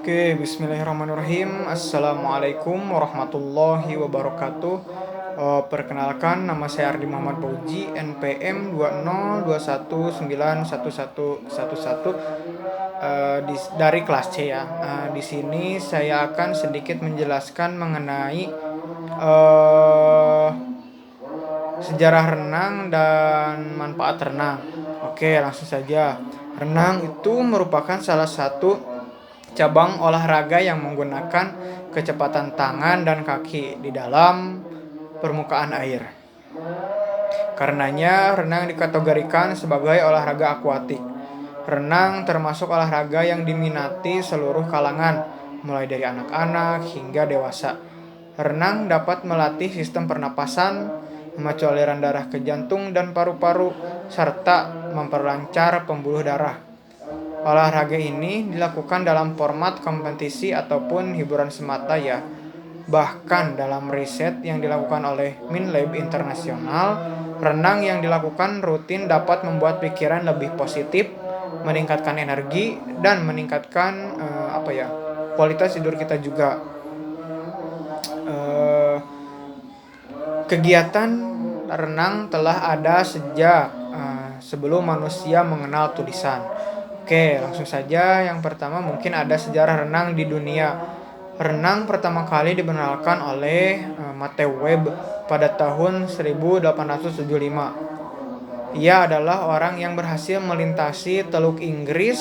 Oke, bismillahirrahmanirrahim. Assalamualaikum warahmatullahi wabarakatuh. Perkenalkan, nama saya Ardi Muhammad Fauji, NPM 2021911111, dari kelas C ya. Di sini saya akan sedikit menjelaskan mengenai eh, sejarah renang dan manfaat renang. Oke, langsung saja. Renang itu merupakan salah satu cabang olahraga yang menggunakan kecepatan tangan dan kaki di dalam permukaan air. Karenanya, renang dikategorikan sebagai olahraga akuatik. Renang termasuk olahraga yang diminati seluruh kalangan, mulai dari anak-anak hingga dewasa. Renang dapat melatih sistem pernapasan, memacu aliran darah ke jantung dan paru-paru, serta memperlancar pembuluh darah. Olahraga ini dilakukan dalam format kompetisi ataupun hiburan semata ya. Bahkan dalam riset yang dilakukan oleh MinLab Internasional, renang yang dilakukan rutin dapat membuat pikiran lebih positif, meningkatkan energi dan meningkatkan kualitas tidur kita juga. Kegiatan renang telah ada sejak sebelum manusia mengenal tulisan. Oke, langsung saja. Yang pertama mungkin ada sejarah renang di dunia. Renang pertama kali dibenarkan oleh Matthew Webb pada tahun 1875. Ia adalah orang yang berhasil melintasi Teluk Inggris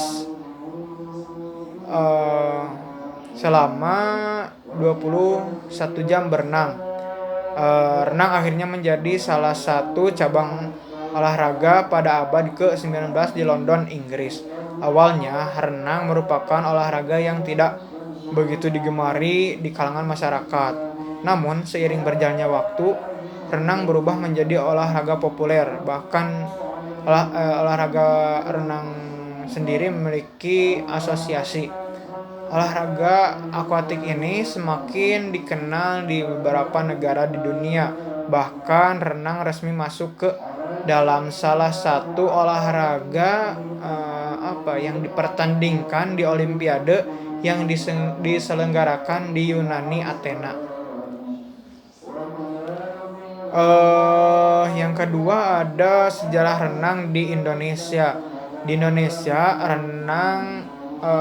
selama 21 jam berenang. Renang akhirnya menjadi salah satu cabang olahraga pada abad ke-19 di London, Inggris. Awalnya, renang merupakan olahraga yang tidak begitu digemari di kalangan masyarakat. Namun, seiring berjalannya waktu, renang berubah menjadi olahraga populer. Bahkan, olahraga renang sendiri memiliki asosiasi. Olahraga akuatik ini semakin dikenal di beberapa negara di dunia. Bahkan renang resmi masuk ke dalam salah satu olahraga yang dipertandingkan di Olimpiade yang diselenggarakan di Yunani, Athena. Yang kedua ada sejarah renang di Indonesia. Di Indonesia, renang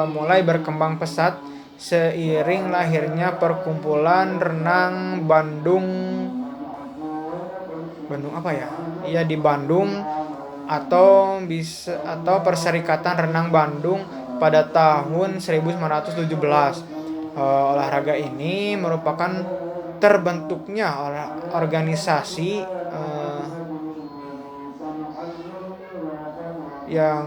mulai berkembang pesat seiring lahirnya perkumpulan renang Bandung apa ya? Iya, di Bandung atau Perserikatan Renang Bandung pada tahun 1917. Olahraga ini merupakan terbentuknya organisasi yang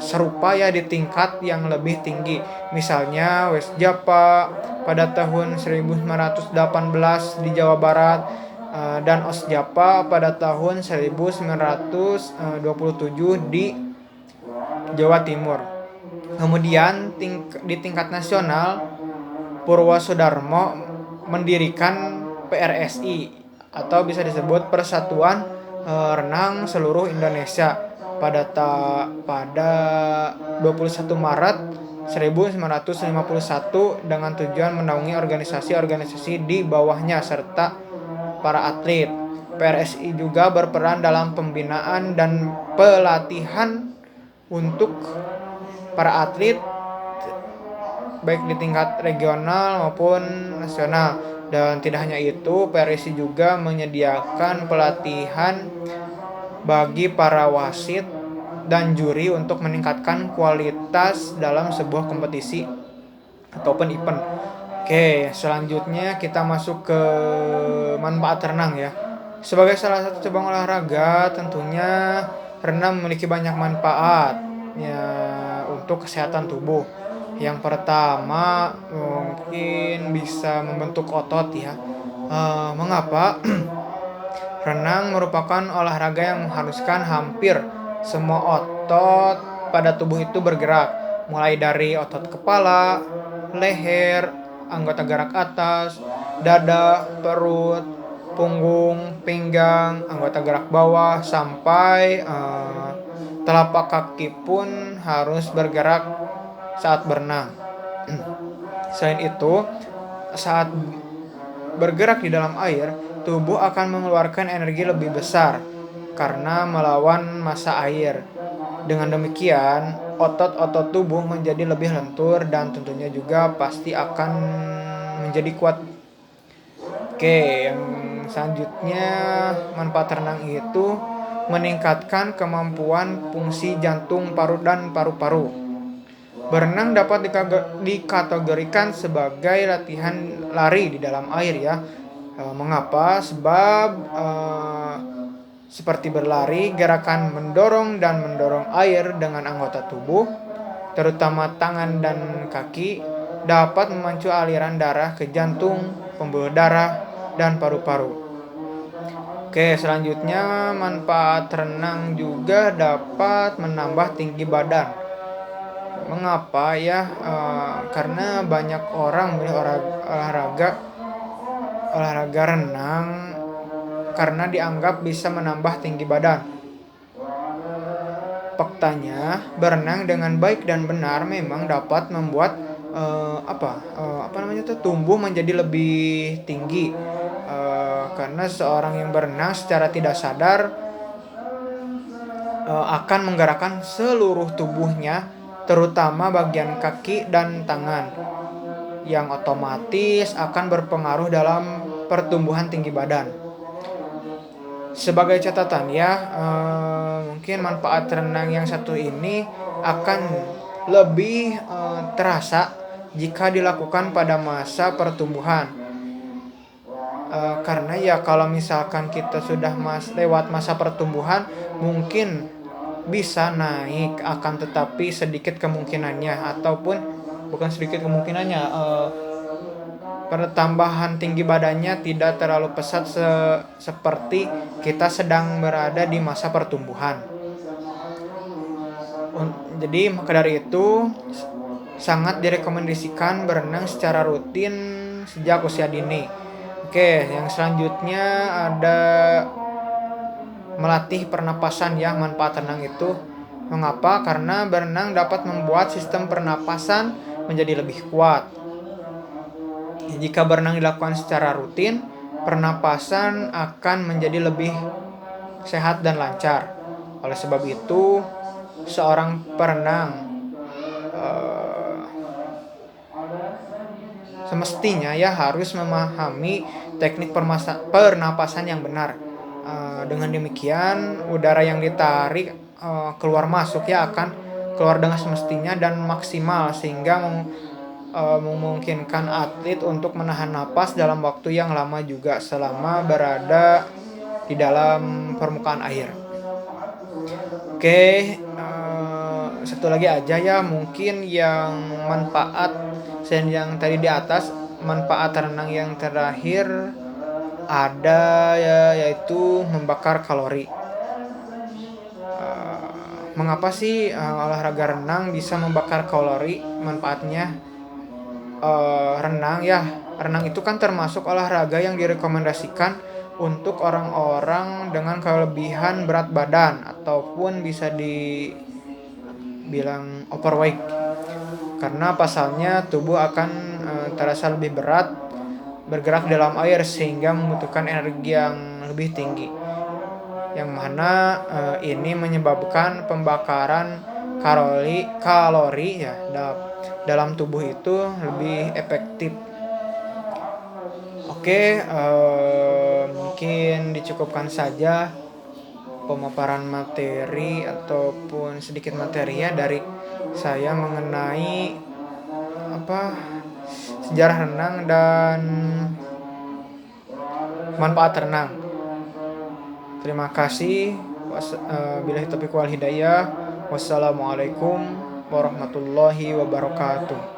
serupa ya di tingkat yang lebih tinggi. Misalnya West Java pada tahun 1918 di Jawa Barat, dan Osjapa pada tahun 1927 di Jawa Timur. Kemudian di tingkat nasional, Purwosoedarmo mendirikan PRSI atau bisa disebut Persatuan Renang Seluruh Indonesia pada 21 Maret 1951 dengan tujuan menaungi organisasi-organisasi di bawahnya serta para atlet. PRSI juga berperan dalam pembinaan dan pelatihan untuk para atlet baik di tingkat regional maupun nasional. Dan tidak hanya itu, PRSI juga menyediakan pelatihan bagi para wasit dan juri untuk meningkatkan kualitas dalam sebuah kompetisi ataupun event. Oke, selanjutnya kita masuk ke manfaat renang ya. Sebagai salah satu cabang olahraga, tentunya renang memiliki banyak manfaat ya untuk kesehatan tubuh. Yang pertama mungkin bisa membentuk otot ya. Mengapa? Renang merupakan olahraga yang mengharuskan hampir semua otot pada tubuh itu bergerak, mulai dari otot kepala, leher, anggota gerak atas, dada, perut, punggung, pinggang, anggota gerak bawah, sampai telapak kaki pun harus bergerak saat berenang. Selain itu, saat bergerak di dalam air, tubuh akan mengeluarkan energi lebih besar karena melawan massa air. Dengan demikian, otot-otot tubuh menjadi lebih lentur dan tentunya juga pasti akan menjadi kuat. Oke, yang selanjutnya manfaat renang itu meningkatkan kemampuan fungsi jantung, paru, dan paru-paru. Berenang dapat dikategorikan sebagai latihan lari di dalam air ya. Mengapa? Sebab seperti berlari, gerakan mendorong dan mendorong air dengan anggota tubuh, terutama tangan dan kaki, dapat memacu aliran darah ke jantung, pembuluh darah, dan paru-paru. Oke, selanjutnya manfaat renang juga dapat menambah tinggi badan. Mengapa ya? Karena banyak orang memilih olahraga renang karena dianggap bisa menambah tinggi badan. Faktanya, berenang dengan baik dan benar memang dapat membuat tumbuh menjadi lebih tinggi. Karena seorang yang berenang secara tidak sadar akan menggerakkan seluruh tubuhnya, terutama bagian kaki dan tangan, yang otomatis akan berpengaruh dalam pertumbuhan tinggi badan. Sebagai catatan ya, mungkin manfaat renang yang satu ini akan lebih terasa jika dilakukan pada masa pertumbuhan. Karena ya kalau misalkan kita sudah lewat masa pertumbuhan, mungkin bisa naik, akan tetapi sedikit kemungkinannya, ataupun bukan sedikit kemungkinannya, pertambahan tinggi badannya tidak terlalu pesat seperti kita sedang berada di masa pertumbuhan. Jadi maka dari itu sangat direkomendasikan berenang secara rutin sejak usia dini. Oke, yang selanjutnya ada melatih pernapasan ya. Manfaat renang itu mengapa? Karena berenang dapat membuat sistem pernapasan menjadi lebih kuat. Jika berenang dilakukan secara rutin, pernapasan akan menjadi lebih sehat dan lancar. Oleh sebab itu, seorang perenang semestinya ya harus memahami teknik pernapasan yang benar. Dengan demikian, udara yang ditarik keluar masuk ya akan keluar dengan semestinya dan maksimal, sehingga memungkinkan atlet untuk menahan napas dalam waktu yang lama juga selama berada di dalam permukaan air. Oke, satu lagi aja ya, mungkin yang manfaat selain yang tadi di atas, manfaat renang yang terakhir ada ya, yaitu membakar kalori. Mengapa sih olahraga renang bisa membakar kalori? Manfaatnya, renang itu kan termasuk olahraga yang direkomendasikan untuk orang-orang dengan kelebihan berat badan ataupun bisa dibilang overweight, karena pasalnya tubuh akan terasa lebih berat bergerak dalam air sehingga membutuhkan energi yang lebih tinggi, yang mana ini menyebabkan pembakaran kalori ya dalam tubuh itu lebih efektif. Oke, mungkin dicukupkan saja pemaparan materi ataupun sedikit materi ya dari saya mengenai sejarah renang dan manfaat renang. Terima kasih. Billahi taufiq wal hidayah. Wassalamualaikum warahmatullahi wabarakatuh.